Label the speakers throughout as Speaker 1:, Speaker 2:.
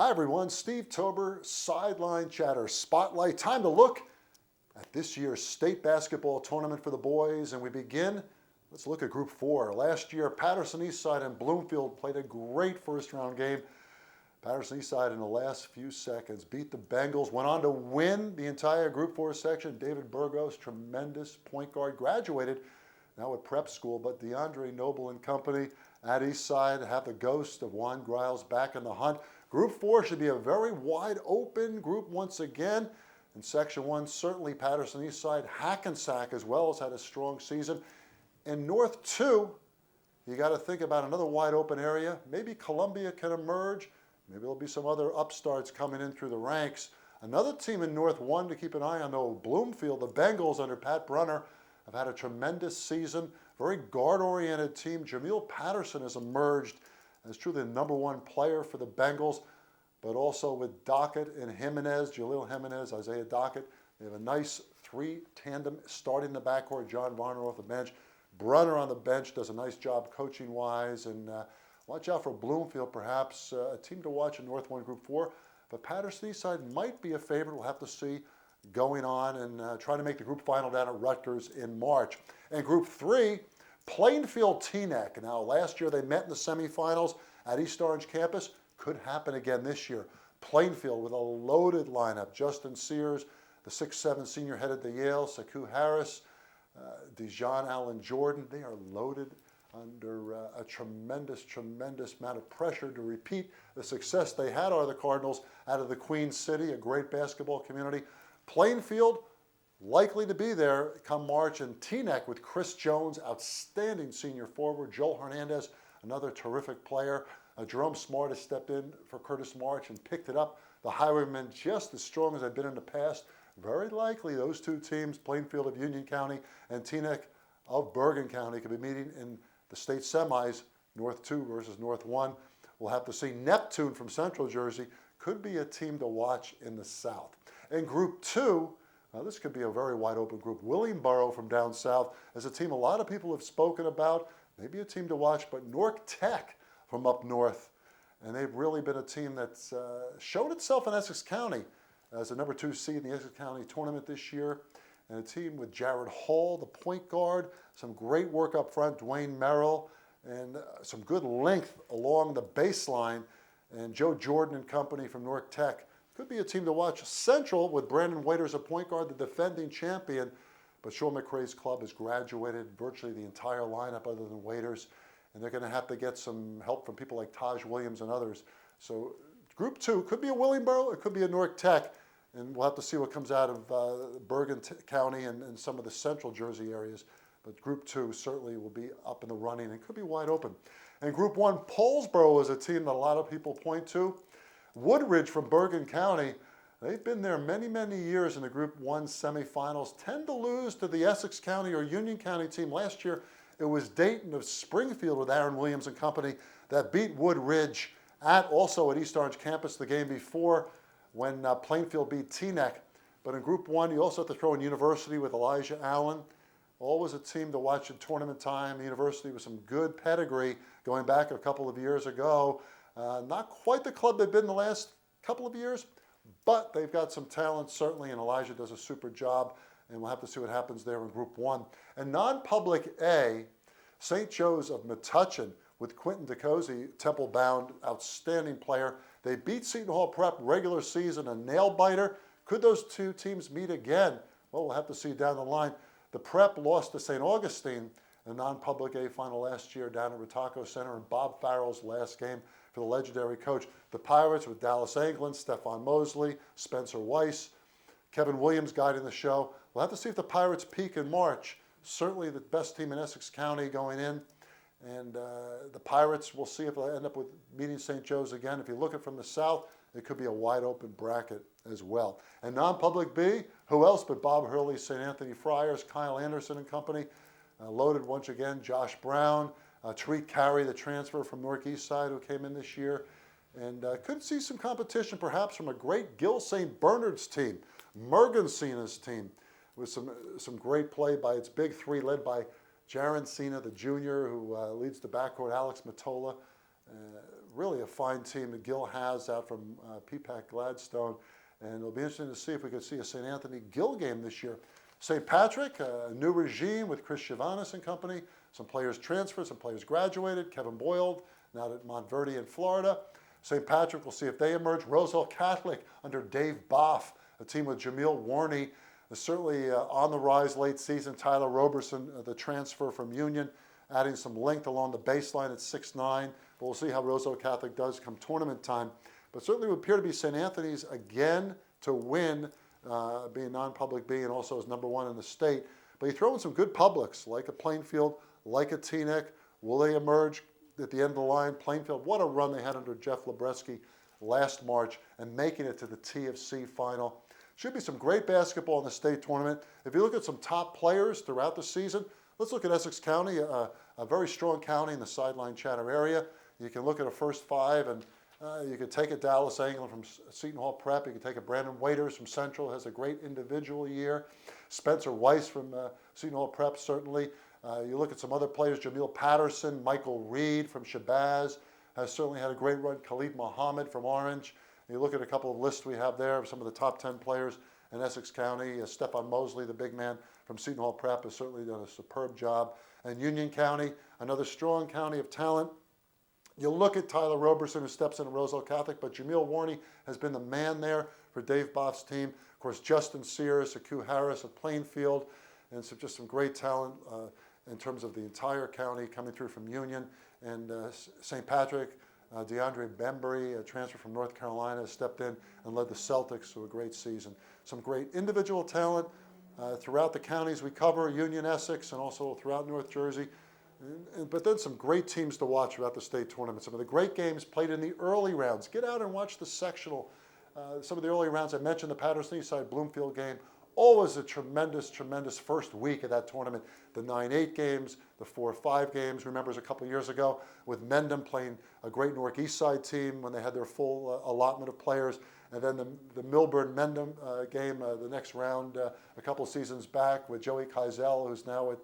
Speaker 1: Hi everyone, Steve Tober, Sideline Chatter Spotlight. Time to look at this year's state basketball tournament for the boys, and we begin. Let's look at Group 4. Last year, Patterson Eastside and Bloomfield played a great first-round game. Patterson Eastside in the last few seconds beat the Bengals, went on to win the entire Group 4 section. David Burgos, tremendous point guard, graduated now at prep school, but DeAndre Noble and company at Eastside have the ghost of Juan Griles back in the hunt. Group 4 should be a very wide open group once again. In Section 1, certainly Patterson Eastside, Hackensack as well has had a strong season. In North 2, you got to think about another wide open area. Maybe Columbia can emerge. Maybe there'll be some other upstarts coming in through the ranks. Another team in North 1 to keep an eye on, though, Bloomfield. The Bengals under Pat Brunner have had a tremendous season. Very guard-oriented team. Jameel Patterson has emerged as truly the #1 player for the Bengals, but also with Dockett and Jimenez, Jaleel Jimenez, Isaiah Dockett. They have a nice three-tandem starting the backcourt. John Varner off the bench. Brunner on the bench does a nice job coaching-wise. And watch out for Bloomfield, perhaps a team to watch in North 1 Group 4. But Patterson Eastside might be a favorite. We'll have to see going on and trying to make the group final down at Rutgers in March. And Group 3, Plainfield Teaneck. Now, last year they met in the semifinals at East Orange campus. Could happen again this year. Plainfield with a loaded lineup. Justin Sears, the 6'7" senior headed to Yale. Saku Harris, Dijon Allen Jordan. They are loaded under a tremendous amount of pressure to repeat the success they had are the Cardinals out of the Queen City, a great basketball community. Plainfield likely to be there come March, and Teaneck with Chris Jones, outstanding senior forward. Joel Hernandez, another terrific player. Jerome Smart has stepped in for Curtis March and picked it up. The Highwaymen just as strong as they've been in the past. Very likely those two teams, Plainfield of Union County and Teaneck of Bergen County, could be meeting in the state semis, North 2 versus North 1. We'll have to see. Neptune from Central Jersey could be a team to watch in the South. In Group 2, this could be a very wide open group. Williamboro from down south is a team a lot of people have spoken about, maybe a team to watch, but Nork Tech from up north. And they've really been a team that's showed itself in Essex County as a #2 seed in the Essex County tournament this year. And a team with Jared Hall, the point guard, some great work up front, Dwayne Merrill, and some good length along the baseline. And Joe Jordan and company from Nork Tech could be a team to watch. Central with Brandon Waiters, a point guard, the defending champion. But Sean McRae's club has graduated virtually the entire lineup other than Waiters. And they're going to have to get some help from people like Taj Williams and others. So Group 2 could be a Williamboro, it could be a Nork Tech. And we'll have to see what comes out of Bergen County and some of the Central Jersey areas. But Group 2 certainly will be up in the running and could be wide open. And Group 1, Paulsboro is a team that a lot of people point to. Woodridge from Bergen County, they've been there many years in the Group 1 semifinals. Tend to lose to the Essex County or Union County team. Last year, it was Dayton of Springfield with Aaron Williams and company that beat Woodridge also at East Orange campus the game before when Plainfield beat Teaneck. But in Group 1, you also have to throw in University with Elijah Allen. Always a team to watch at tournament time. University with some good pedigree going back a couple of years ago. Not quite the club they've been the last couple of years, but they've got some talent certainly, and Elijah does a super job, and we'll have to see what happens there in Group 1. And non-public A, St. Joe's of Metuchen with Quentin DeCozy, Temple-bound, outstanding player. They beat Seton Hall Prep regular season, a nail-biter. Could those two teams meet again? Well, we'll have to see down the line. The Prep lost to St. Augustine in non-public A final last year down at Retaco Center in Bob Farrell's last game for the legendary coach. The Pirates with Dallas Anglin, Stephon Mosley, Spencer Weiss, Kevin Williams guiding the show. We'll have to see if the Pirates peak in March. Certainly the best team in Essex County going in. And the Pirates, we'll see if they'll end up with meeting St. Joe's again. If you look at it from the south, it could be a wide open bracket as well. And non-public B, who else but Bob Hurley, St. Anthony Friars, Kyle Anderson and company. Loaded once again, Josh Brown, Tariq Carey, the transfer from Northeast Side who came in this year. And could see some competition perhaps from a great Gill St. Bernard's team, Mergensena's team, with some great play by its big three led by Jaron Cena, the junior, who leads the backcourt, Alex Matola, Really a fine team that Gil has out from Peapack Gladstone. And it'll be interesting to see if we could see a St. Anthony Gil game this year. St. Patrick, a new regime with Chris Chivanis and company. Some players transferred, some players graduated. Kevin Boyle, now at Montverde in Florida. St. Patrick, we'll see if they emerge. Roseville Catholic under Dave Boff, a team with Jamil Warney, is certainly on the rise late season. Tyler Roberson, the transfer from Union, adding some length along the baseline at 6'9". But we'll see how Roseville Catholic does come tournament time. But certainly would appear to be St. Anthony's again to win, being non-public B and also as #1 in the state. But you throw in some good publics, like a Plainfield, like a Teaneck. Will they emerge at the end of the line? Plainfield, what a run they had under Jeff Lebreski last March and making it to the TFC final. Should be some great basketball in the state tournament. If you look at some top players throughout the season, let's look at Essex County, a very strong county in the Sideline Chatter area. You can look at a first 5, and you could take a Dallas Anglin from Seton Hall Prep. You can take a Brandon Waiters from Central, has a great individual year. Spencer Weiss from Seton Hall Prep, certainly. You look at some other players, Jamil Patterson, Michael Reed from Shabazz has certainly had a great run. Khalid Muhammad from Orange. You look at a couple of lists we have there of some of the top 10 players in Essex County. Stephon Mosley, the big man from Seton Hall Prep, has certainly done a superb job. And Union County, another strong county of talent. You look at Tyler Roberson, who steps in at Roseville Catholic, but Jamil Warney has been the man there for Dave Boff's team. Of course, Justin Sears, Aku Harris at Plainfield, and just some great talent in terms of the entire county coming through from Union. And St. Patrick, DeAndre Bembury, a transfer from North Carolina, has stepped in and led the Celtics to a great season. Some great individual talent throughout the counties we cover, Union, Essex, and also throughout North Jersey. But then some great teams to watch throughout the state tournament. Some of the great games played in the early rounds. Get out and watch the sectional. Some of the early rounds, I mentioned the Patterson Eastside Bloomfield game. Always a tremendous, tremendous first week of that tournament. The 9-8 games, the 4-5 games. Remember, a couple of years ago with Mendham playing a great Newark Eastside team when they had their full allotment of players. And then the Milburn-Mendham game, the next round, a couple of seasons back with Joey Keisel, who's now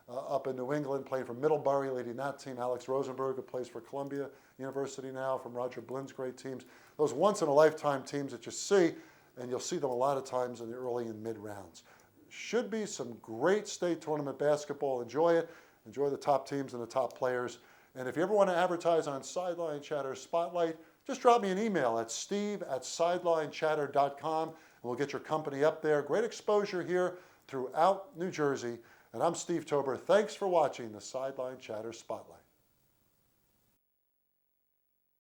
Speaker 1: up in New England, playing for Middlebury, leading that team. Alex Rosenberg, who plays for Columbia University now, from Roger Blynn's great teams. Those once-in-a-lifetime teams that you see, and you'll see them a lot of times in the early and mid rounds. Should be some great state tournament basketball. Enjoy it. Enjoy the top teams and the top players. And if you ever want to advertise on Sideline Chatter Spotlight, just drop me an email at steve@sidelinechatter.com, and we'll get your company up there. Great exposure here throughout New Jersey. And I'm Steve Tober. Thanks for watching the Sideline Chatter Spotlight.